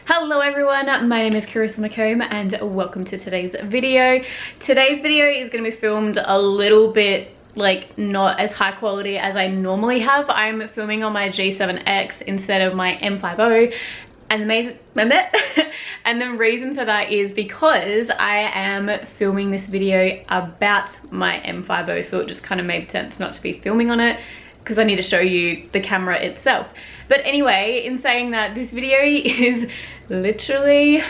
Hello everyone, my name is Carissa McComb and welcome to today's video. Today's video is going to be filmed a little bit like not as high quality as I normally have. I'm filming on my G7X instead of my M50 and the reason for that is because I am filming this video about my M50, so it just kind of made sense not to be filming on it because I need to show you the camera itself. But anyway, in saying that, this video is literally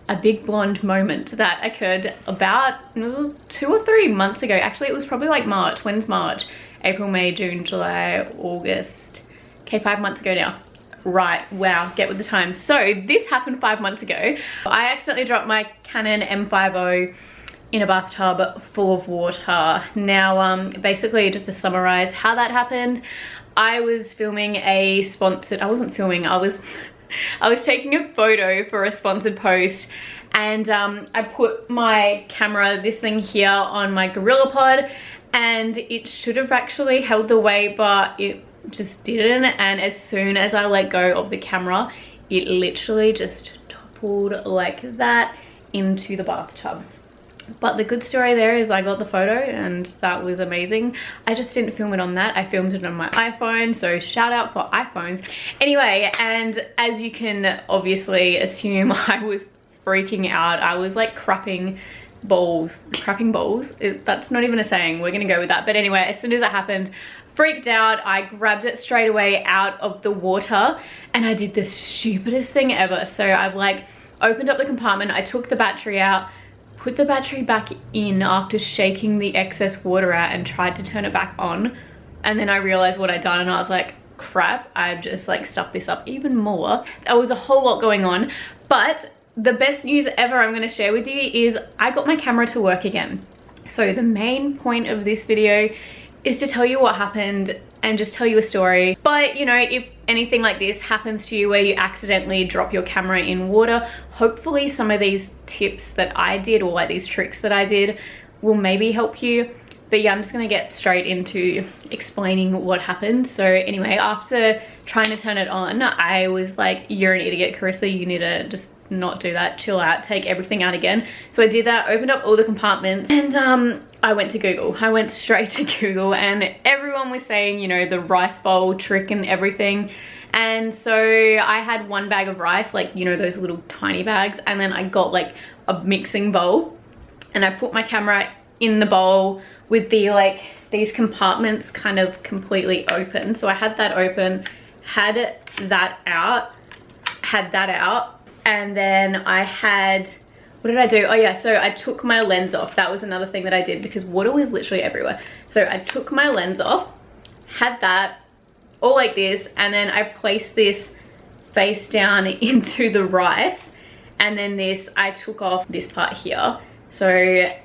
a big blonde moment that occurred about 2 or 3 months ago. Actually, it was probably like March. When's March? April, May, June, July, August. Okay, 5 months ago now. Right, wow, get with the times. So this happened 5 months ago. I accidentally dropped my Canon M50 in a bathtub full of water. Now, basically, just to summarize how that happened, I was filming a sponsored, I wasn't filming, I was taking a photo for a sponsored post, and I put my camera, this thing here, on my GorillaPod, and it should have actually held the weight, but it just didn't. And as soon as I let go of the camera, it literally just toppled like that into the bathtub. But the good story there is I got the photo and that was amazing. I just didn't film it on that. I filmed it on my iPhone, so shout out for iPhones. Anyway, and as you can obviously assume, I was freaking out. I was like crapping balls. Crapping balls? That's not even a saying. We're gonna go with that. But anyway, as soon as it happened, freaked out. I grabbed it straight away out of the water and I did the stupidest thing ever. So I've like opened up the compartment, I took the battery out, put the battery back in after shaking the excess water out and tried to turn it back on, and then I realized what I'd done and I was like, crap, I've just like stuffed this up even more. There was a whole lot going on, but the best news ever I'm going to share with you is I got my camera to work again. So the main point of this video is to tell you what happened and just tell you a story. But you know, if anything like this happens to you where you accidentally drop your camera in water, hopefully some of these tips that I did, or like these tricks that I did, will maybe help you. But yeah, I'm just gonna get straight into explaining what happened. So anyway, after trying to turn it on, I was like, you're an idiot, Carissa, you need to just not do that, chill out, take everything out again. So I did that, opened up all the compartments, and I went to Google. I went straight to Google and everyone was saying, you know, the rice bowl trick and everything. And so I had one bag of rice, like, you know, those little tiny bags, and then I got like a mixing bowl and I put my camera in the bowl with the like these compartments kind of completely open. So I had that open, had that out, and then I had, what did I do? Oh yeah, so I took my lens off. That was another thing that I did because water was literally everywhere. So I took my lens off, had that all like this, and then I placed this face down into the rice, and then this, I took off this part here. So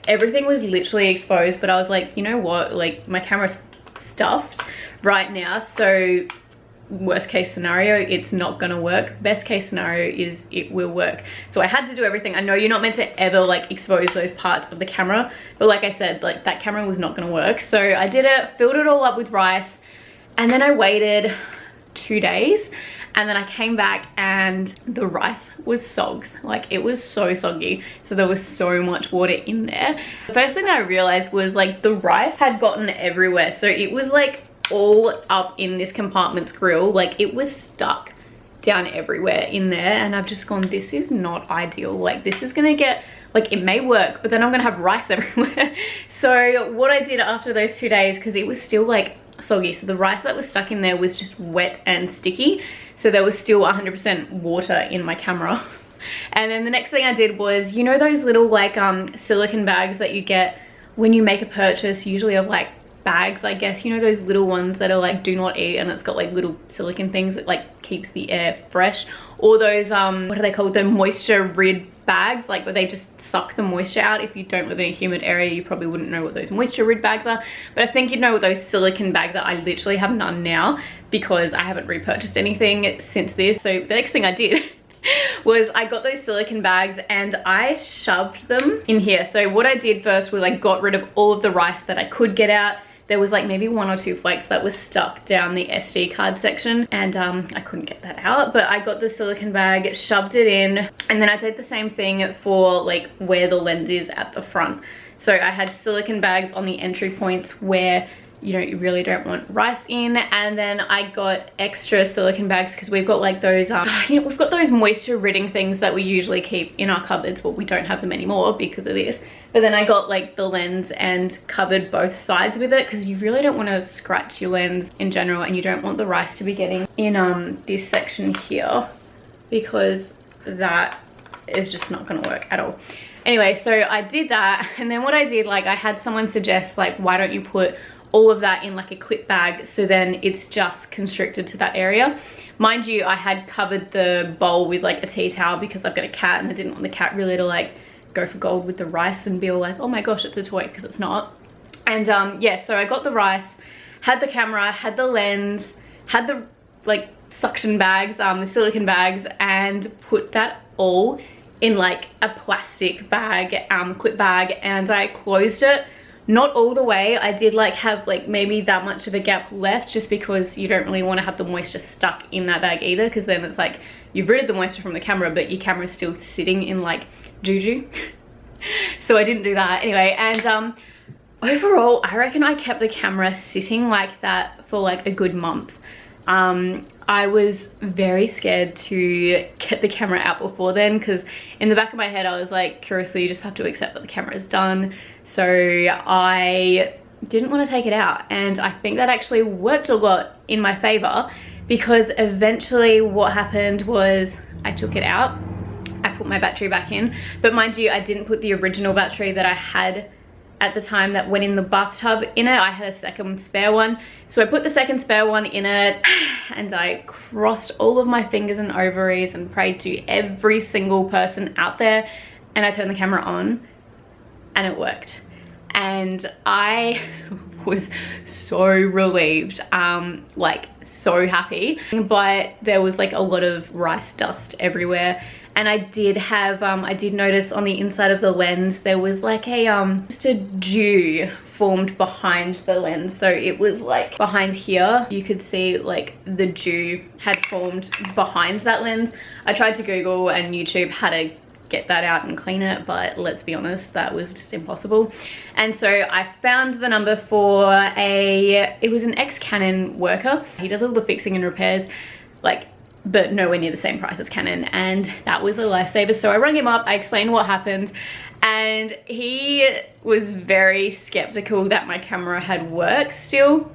everything was literally exposed, but I was like, you know what, like my camera's stuffed right now, so worst case scenario, it's not gonna work. Best case scenario is it will work. So I had to do everything. I know you're not meant to ever like expose those parts of the camera, but like I said, like that camera was not gonna work. So I did it, filled it all up with rice, and then I waited 2 days, and then I came back and the rice was sogs. Like it was so soggy. So there was so much water in there. The first thing that I realized was like the rice had gotten everywhere. So it was like all up in this compartment's grill, like it was stuck down everywhere in there, and I've just gone, this is not ideal. Like this is gonna get, like it may work, but then I'm gonna have rice everywhere. So what I did after those 2 days, because it was still like soggy, so the rice that was stuck in there was just wet and sticky, so there was still 100% water in my camera. And then the next thing I did was, you know those little like silicone bags that you get when you make a purchase, usually of like bags, I guess, you know those little ones that are like do not eat, and it's got like little silicone things that like keeps the air fresh, or those what are they called, the moisture rid bags, like where they just suck the moisture out. If you don't live in a humid area, you probably wouldn't know what those moisture rid bags are, but I think you'd know what those silicone bags are. I literally have none now because I haven't repurchased anything since this. So the next thing I did was I got those silicone bags and I shoved them in here. So what I did first was I got rid of all of the rice that I could get out, there was like maybe 1 or 2 flakes that was stuck down the SD card section, and I couldn't get that out. But I got the silicone bag, shoved it in, and then I did the same thing for like where the lens is at the front. So I had silicone bags on the entry points where you know, you really don't want rice in, and then I got extra silicone bags because we've got like those you know, we've got those moisture ridding things that we usually keep in our cupboards, but we don't have them anymore because of this. But then I got like the lens and covered both sides with it because you really don't want to scratch your lens in general, and you don't want the rice to be getting in this section here, because that is just not going to work at all. Anyway, so I did that, and then what I did, like I had someone suggest like, why don't you put all of that in like a clip bag, so then it's just constricted to that area. Mind you, I had covered the bowl with like a tea towel because I've got a cat, and I didn't want the cat really to like go for gold with the rice and be all like, oh my gosh, it's a toy, because it's not. And yeah, so I got the rice, had the camera, had the lens, had the like suction bags, the silicone bags, and put that all in like a plastic bag, clip bag, and I closed it. Not all the way. I did like have like maybe that much of a gap left, just because you don't really want to have the moisture stuck in that bag either, because then it's like you've rid the moisture from the camera, but your camera's still sitting in like juju. So I didn't do that anyway. And overall, I reckon I kept the camera sitting like that for like a good month. I was very scared to get the camera out before then, because in the back of my head I was like, curiously, you just have to accept that the camera is done. So I didn't want to take it out, and I think that actually worked a lot in my favor, because eventually what happened was I took it out, I put my battery back in, but mind you, I didn't put the original battery that I had at the time that went in the bathtub in it. I had a second spare one, so I put the second spare one in it, and I crossed all of my fingers and ovaries and prayed to every single person out there, and I turned the camera on and it worked. And I was so relieved, like so happy, but there was like a lot of rice dust everywhere. And I did have, I did notice on the inside of the lens, there was like a, just a dew formed behind the lens. So it was like behind here, you could see like the dew had formed behind that lens. I tried to Google and YouTube how to get that out and clean it, but let's be honest, that was just impossible. And so I found the number for it was an ex-Canon worker. He does all the fixing and repairs, like, but nowhere near the same price as Canon, and that was a lifesaver. So I rang him up, I explained what happened, and he was very skeptical that my camera had worked still.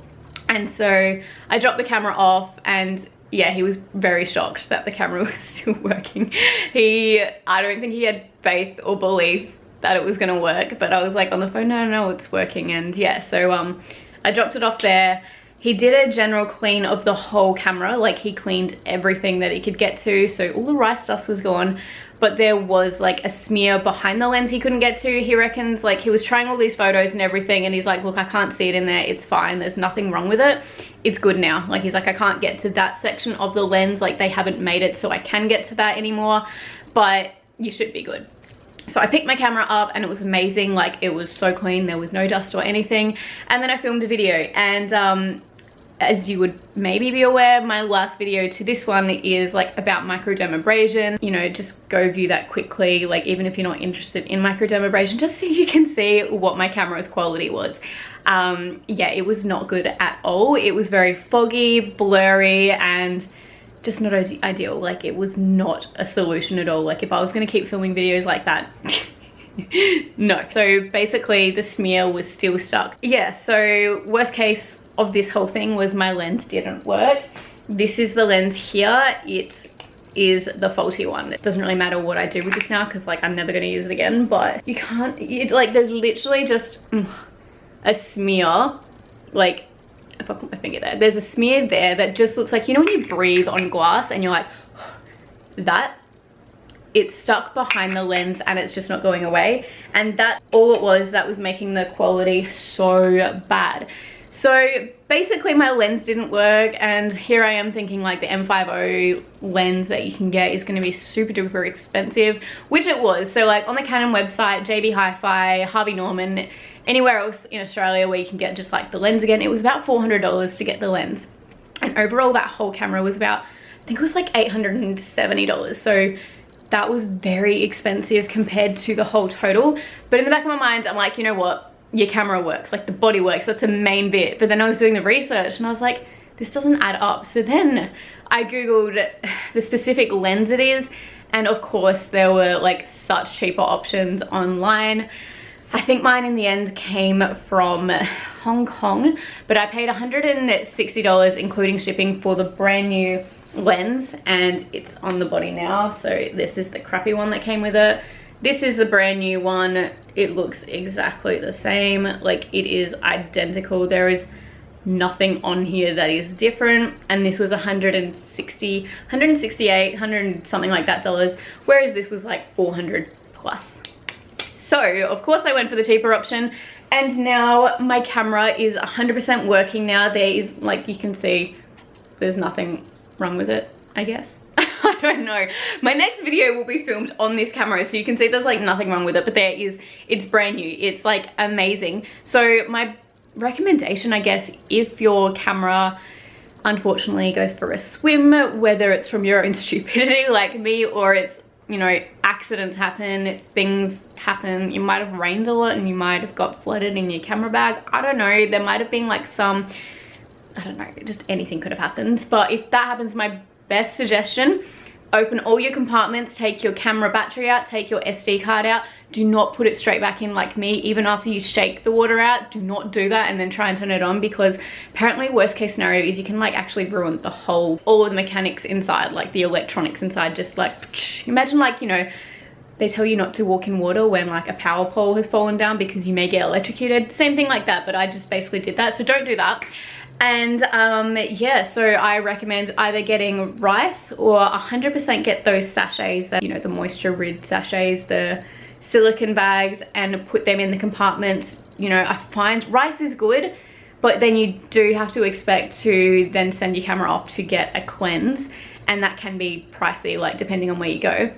And so I dropped the camera off, and yeah, he was very shocked that the camera was still working. I don't think he had faith or belief that it was gonna work, but I was like on the phone, no, it's working. And yeah, so I dropped it off there. He did a general clean of the whole camera, like he cleaned everything that he could get to, so all the rice dust was gone, but there was like a smear behind the lens he couldn't get to. He reckons, like, he was trying all these photos and everything, and he's like, look, I can't see it in there, it's fine, there's nothing wrong with it, it's good now. Like, he's like, I can't get to that section of the lens, like they haven't made it so I can get to that anymore, but you should be good. So I picked my camera up and it was amazing, like it was so clean, there was no dust or anything. And then I filmed a video, and as you would maybe be aware, my last video to this one is like about microdermabrasion. You know, just go view that quickly, like even if you're not interested in microdermabrasion, just so you can see what my camera's quality was. Yeah, it was not good at all. It was very foggy, blurry, and just not ideal. Like, it was not a solution at all. Like, if I was gonna keep filming videos like that, no. So basically the smear was still stuck. Yeah, so worst case of this whole thing was my lens didn't work. This is the lens here. It is the faulty one. It doesn't really matter what I do with this now, because like I'm never going to use it again, but you can't, like there's literally just a smear, like if I put my finger there, there's a smear there that just looks like, you know when you breathe on glass and you're like, that, it's stuck behind the lens and it's just not going away. And that's all it was that was making the quality so bad. So basically my lens didn't work, and here I am thinking like the M50 lens that you can get is going to be super duper expensive, which it was. So like on the Canon website, JB Hi-Fi, Harvey Norman, anywhere else in Australia where you can get just like the lens again. It was about $400 to get the lens, and overall that whole camera was about, I think it was like $870. So that was very expensive compared to the whole total. But in the back of my mind, I'm like, you know what, your camera works, like the body works, that's the main bit. But then I was doing the research and I was like, this doesn't add up. So then I googled the specific lens it is, and of course there were like such cheaper options online. I think mine in the end came from Hong Kong, but I paid $160 including shipping for the brand new lens, and it's on the body now. So this is the crappy one that came with it. This is the brand new one. It looks exactly the same, like it is identical. There is nothing on here that is different, and this was 160, 168, 100 something like that dollars, whereas this was like 400 plus. So of course I went for the cheaper option, and now my camera is 100% working now. There is, like you can see, there's nothing wrong with it, I guess. I don't know. My next video will be filmed on this camera, so you can see there's like nothing wrong with it, but there is, it's brand new. It's like amazing. So my recommendation, I guess, if your camera unfortunately goes for a swim, whether it's from your own stupidity like me, or it's, you know, accidents happen, things happen, you might have rained a lot and you might have got flooded in your camera bag. I don't know, there might have been like some, I don't know, just anything could have happened. But if that happens, my best suggestion, open all your compartments, take your camera battery out, take your SD card out. Do not put it straight back in like me. Even after you shake the water out, do not do that and then try and turn it on, because apparently worst case scenario is you can like actually ruin the whole, all of the mechanics inside, like the electronics inside, just like, imagine like, you know, they tell you not to walk in water when like a power pole has fallen down because you may get electrocuted. Same thing like that, but I just basically did that, so don't do that. And yeah, so I recommend either getting rice or 100% get those sachets, that, you know, the moisture rid sachets, the silicone bags, and put them in the compartments. You know, I find rice is good, but then you do have to expect to then send your camera off to get a cleanse, and that can be pricey, like depending on where you go.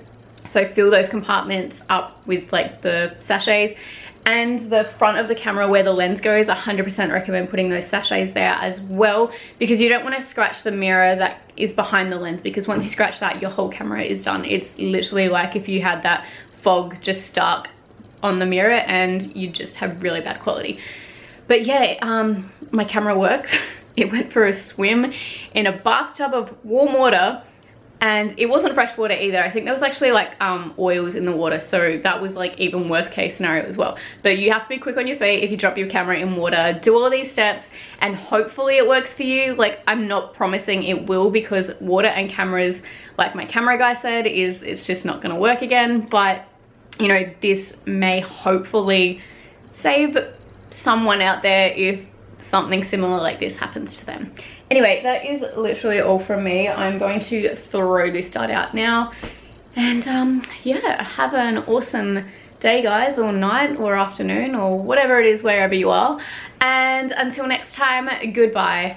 So fill those compartments up with like the sachets. And the front of the camera where the lens goes, 100% recommend putting those sachets there as well, because you don't want to scratch the mirror that is behind the lens, because once you scratch that, your whole camera is done. It's literally like if you had that fog just stuck on the mirror and you just have really bad quality. But yeah, my camera works. It went for a swim in a bathtub of warm water, and it wasn't fresh water either. I think there was actually like oils in the water, so that was like even worst case scenario as well. But you have to be quick on your feet if you drop your camera in water. Do all these steps and hopefully it works for you. Like, I'm not promising it will, because water and cameras, like my camera guy said, it's just not gonna work again. But you know, this may hopefully save someone out there if something similar like this happens to them. Anyway, that is literally all from me. I'm going to throw this dart out now, and yeah, have an awesome day, guys, or night or afternoon or whatever it is, wherever you are. And until next time, goodbye.